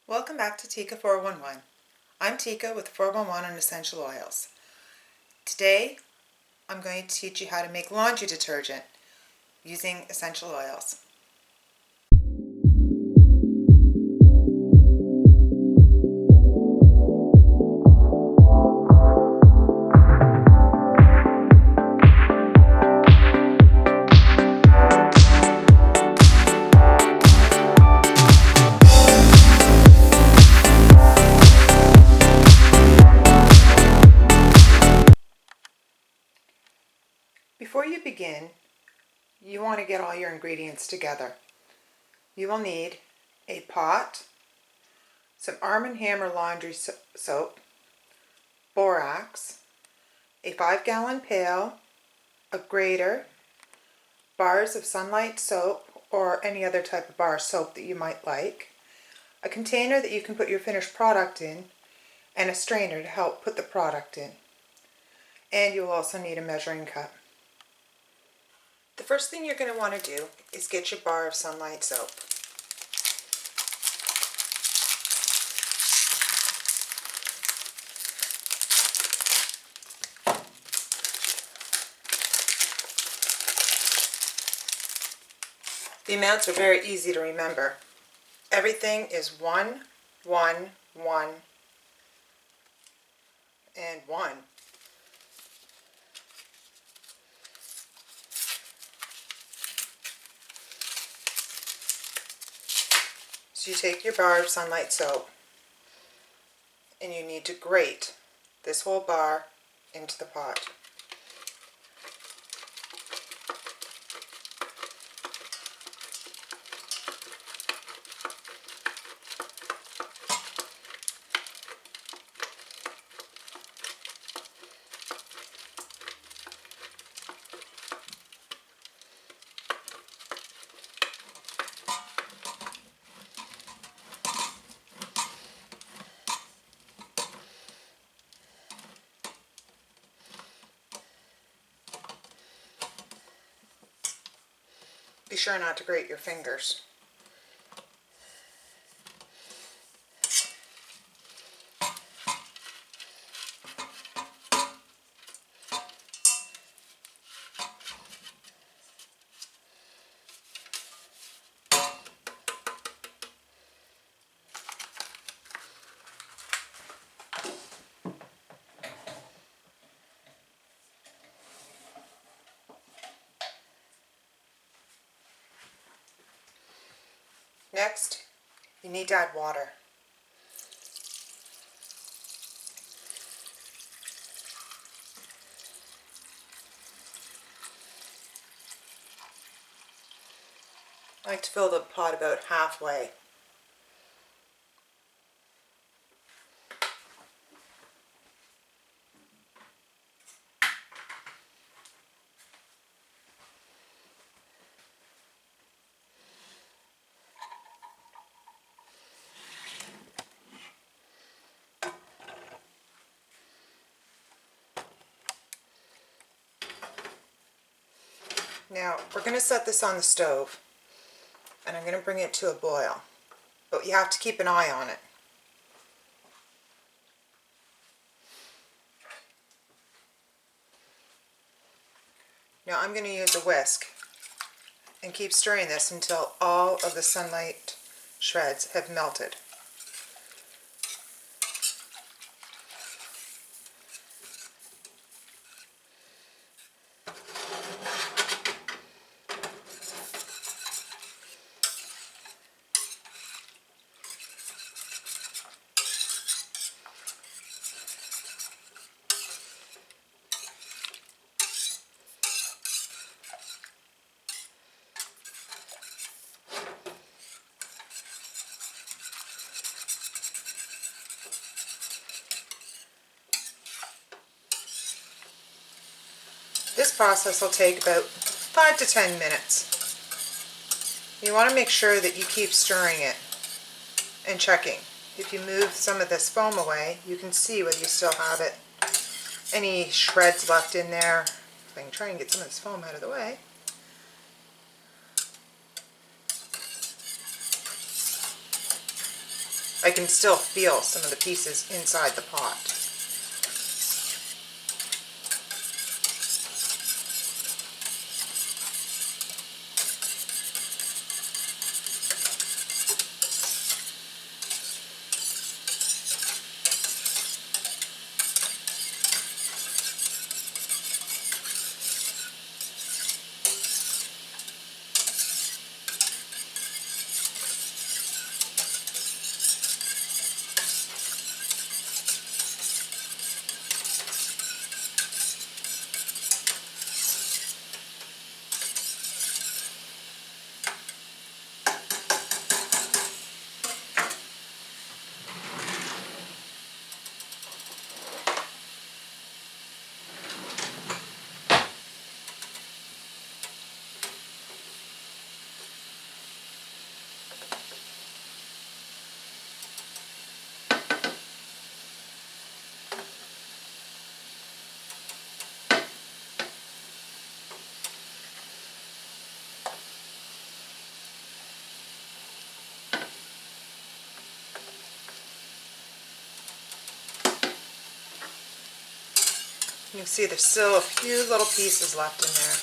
Welcome back to Tika 411. I'm Tika with 411 on essential oils. Today I'm going to teach you how to make laundry detergent using essential oils. Before you begin, you want to get all your ingredients together. You will need a pot, some Arm & Hammer laundry soap, borax, a 5-gallon pail, a grater, bars of Sunlight soap or any other type of bar soap that you might like, a container that you can put your finished product in, and a strainer to help put the product in. And you'll also need a measuring cup. The first thing you're going to want to do is get your bar of Sunlight soap. The amounts are very easy to remember. Everything is 1, 1, 1, and 1. So you take your bar of Sunlight soap and you need to grate this whole bar into the pot. Be sure not to grate your fingers. Next, you need to add water. I like to fill the pot about halfway. Now, we're going to set this on the stove, and I'm going to bring it to a boil, but you have to keep an eye on it. Now I'm going to use a whisk and keep stirring this until all of the Sunlight shreds have melted. This process will take about 5 to 10 minutes. You want to make sure that you keep stirring it and checking. If you move some of this foam away, you can see whether you still have it. Any shreds left in there. If I can try and get some of this foam out of the way. I can still feel some of the pieces inside the pot. You can see there's still a few little pieces left in there.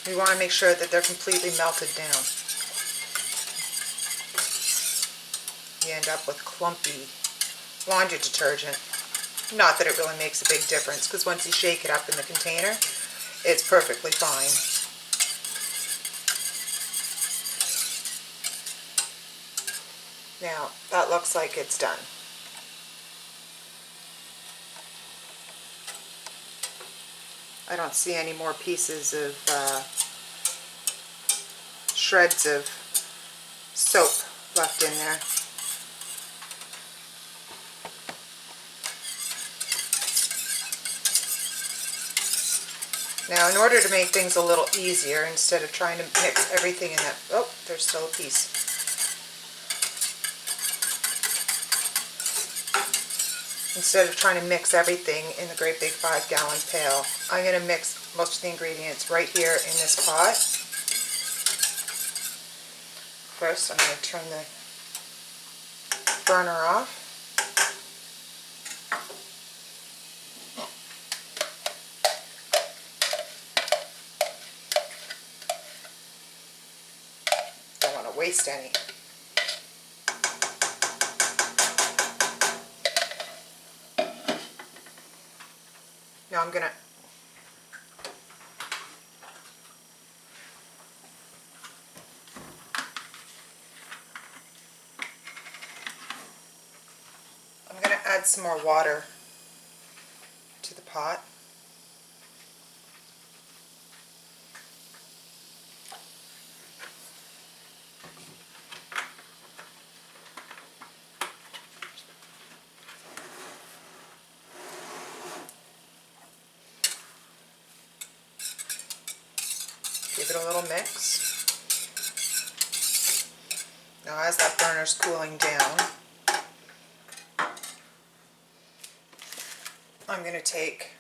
We want to make sure that they're completely melted down. You end up with clumpy laundry detergent. Not that it really makes a big difference, because once you shake it up in the container, it's perfectly fine. Now, that looks like it's done. I don't see any more pieces of shreds of soap left in there. Now, in order to make things a little easier, instead of trying to mix everything in that, oh, there's still a piece. Instead of trying to mix everything in the great big 5-gallon pail, I'm going to mix most of the ingredients right here in this pot. First, I'm going to turn the burner off. Don't want to waste any. Now I'm going to add some more water to the pot. Give it a little mix. Now as that burner's cooling down, I'm going to take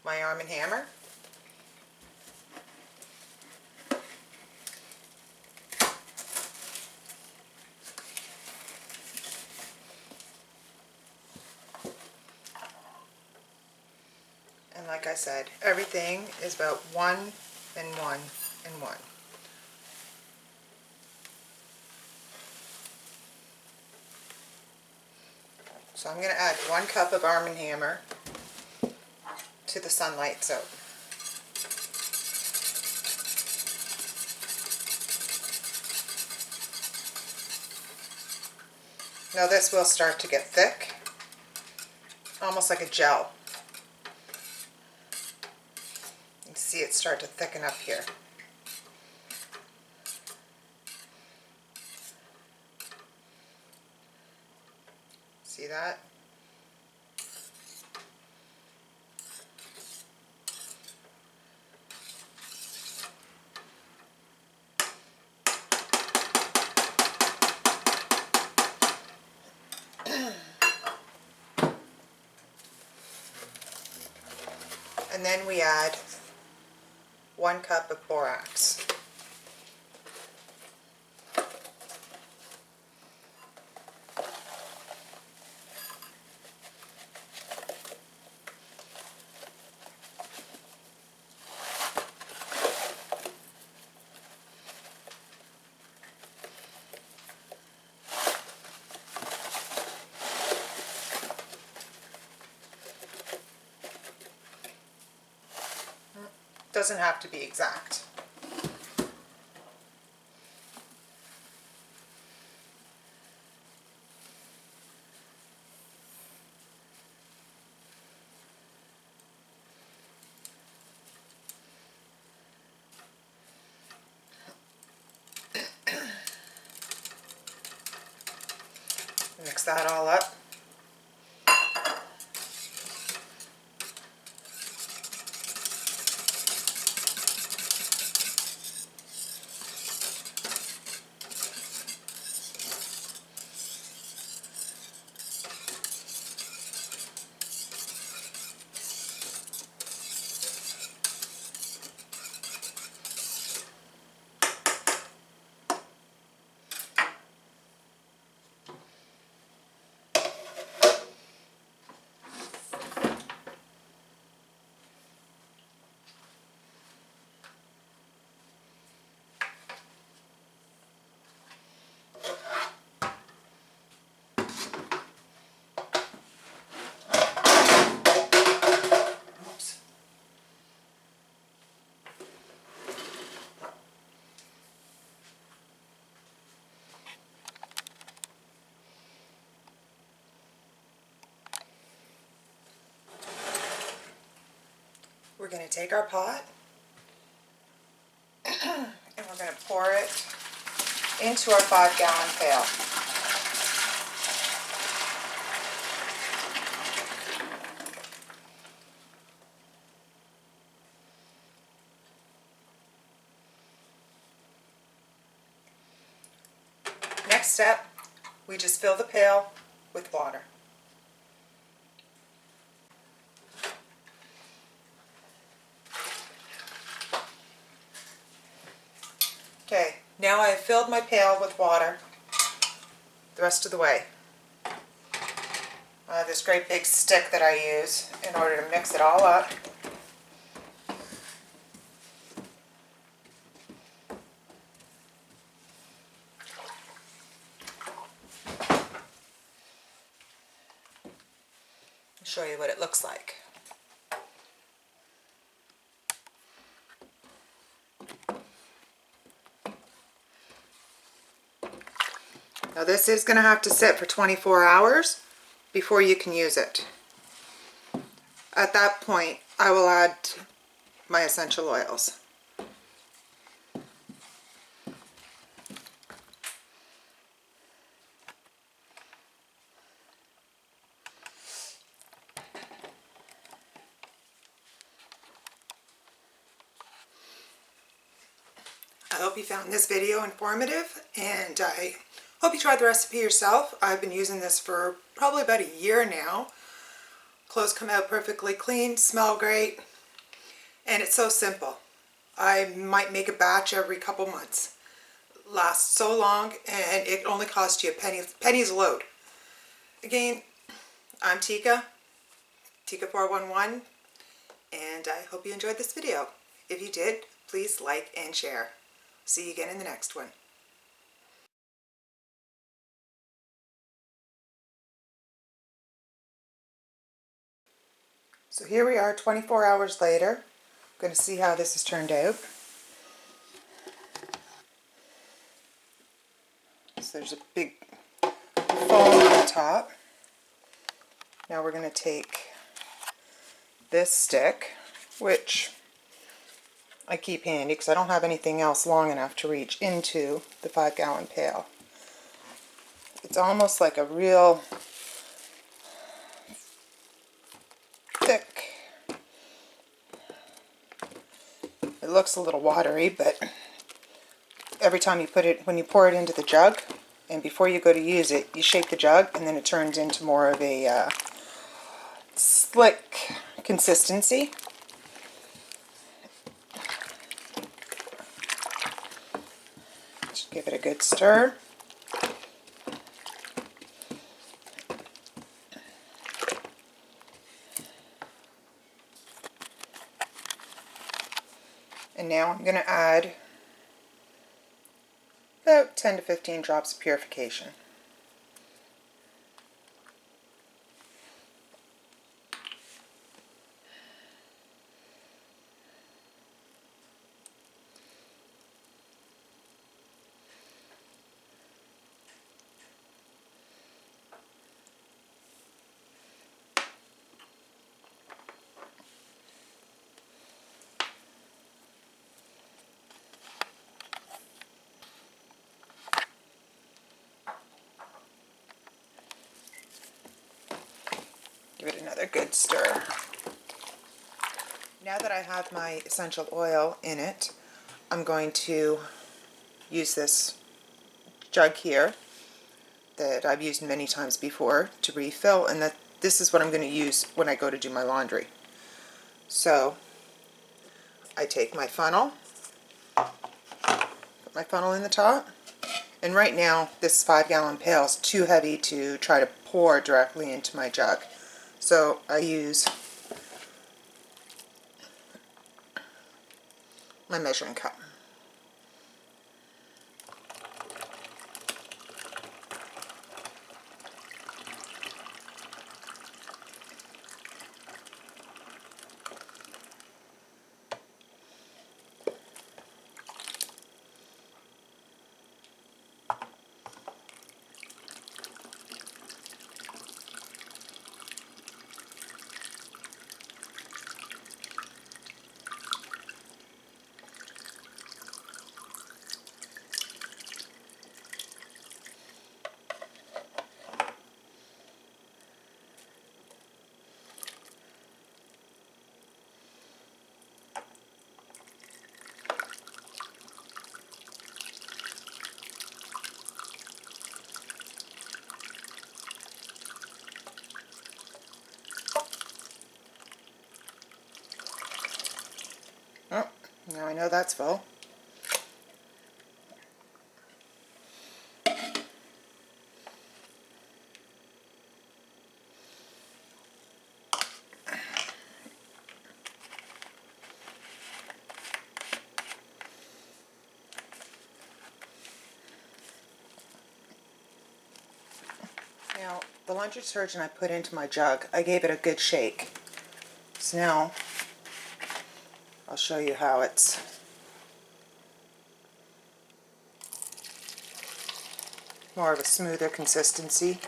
my Arm & Hammer, and like I said, everything is about 1 and 1 and 1. So I'm going to add 1 cup of Arm & Hammer to the Sunlight soap. Now this will start to get thick, almost like a gel. You can see it start to thicken up here. See that? And then we add 1 cup of borax. doesn't have to be exact. Mix that all up. We're going to take our pot and we're going to pour it into our 5-gallon pail. Next step, we just fill the pail with water. Okay, now I have filled my pail with water the rest of the way. I have this great big stick that I use in order to mix it all up. I'll show you what it looks like. Now this is going to have to sit for 24 hours before you can use it. At that point, I will add my essential oils. I hope you found this video informative, and I hope you tried the recipe yourself. I've been using this for probably about a year now. Clothes come out perfectly clean, smell great, and it's so simple. I might make a batch every couple months. It lasts so long, and it only costs you pennies a load. Again, I'm Tika, Tika411, and I hope you enjoyed this video. If you did, please like and share. See you again in the next one. So here we are 24 hours later. I'm going to see how this has turned out. So there's a big foam on the top. Now we're going to take this stick, which I keep handy because I don't have anything else long enough to reach into the 5-gallon pail. It's almost like a real thick. It looks a little watery, but every time you put it, when you pour it into the jug, and before you go to use it, you shake the jug, and then it turns into more of a slick consistency. Just give it a good stir. And now I'm going to add about 10 to 15 drops of purification. Another good stir. Now that I have my essential oil in it, I'm going to use this jug here that I've used many times before to refill, and this is what I'm going to use when I go to do my laundry. So I take my funnel, put my funnel in the top, and right now this 5-gallon pail is too heavy to try to pour directly into my jug. So I use my measuring cup. Oh, now I know that's full. Now, the laundry detergent I put into my jug, I gave it a good shake. So now, I'll show you how it's more of a smoother consistency.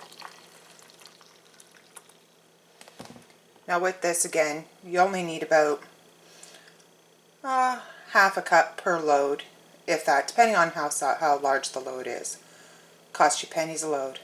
Now with this, again, you only need about half a cup per load, if that, depending on how large the load is. Costs you pennies a load.